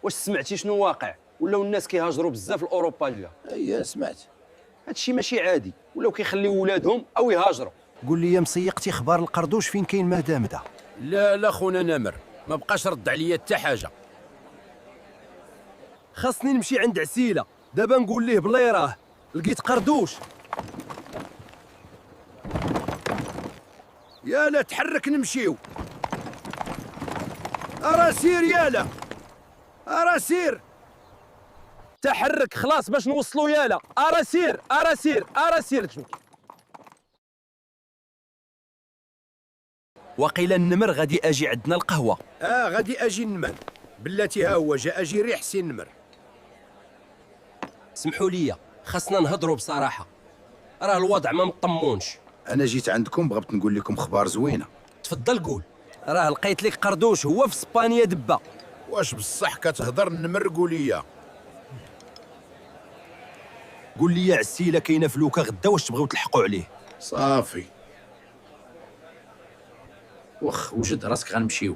واش سمعتي شنو واقع؟ ولاو الناس كيهاجروا بزاف لاوروبا اليوم. اي سمعت. هادشي ماشي عادي، ولاو كيخليو ولادهم او يهاجروا. قول لي يا مسيقتي اخبار القردوش فين كاين مهدامده؟ لا خونا نمر، ما بقاش رد عليا حتى حاجه. خاصني نمشي عند عسيله دابا نقول ليه بلا يراه لقيت قردوش. يالا تحرك نمشيو. ارا سير يالا، ارا سير. تحرك خلاص باش نوصلوا يالا. ارا سير ارا سير ارا سير. وقيل النمر غادي اجي عندنا القهوه. غادي اجي النمر بلاتي، ها هو جا اجي ريح سي النمر. سمحوا لي خاصنا نهضروا بصراحه، راه الوضع ما مطمونش. انا جيت عندكم بغيت نقول لكم اخبار زوينه. تفضل قول. راه لقيت لك قردوش هو في اسبانيا دبه. واش بصح كتهضر النمر؟ قوليا. قول لي يا عسيله كاينه فلوكه غدا، واش تبغيو تلحقوا عليه؟ صافي. وخ وجد راسك غنمشيو.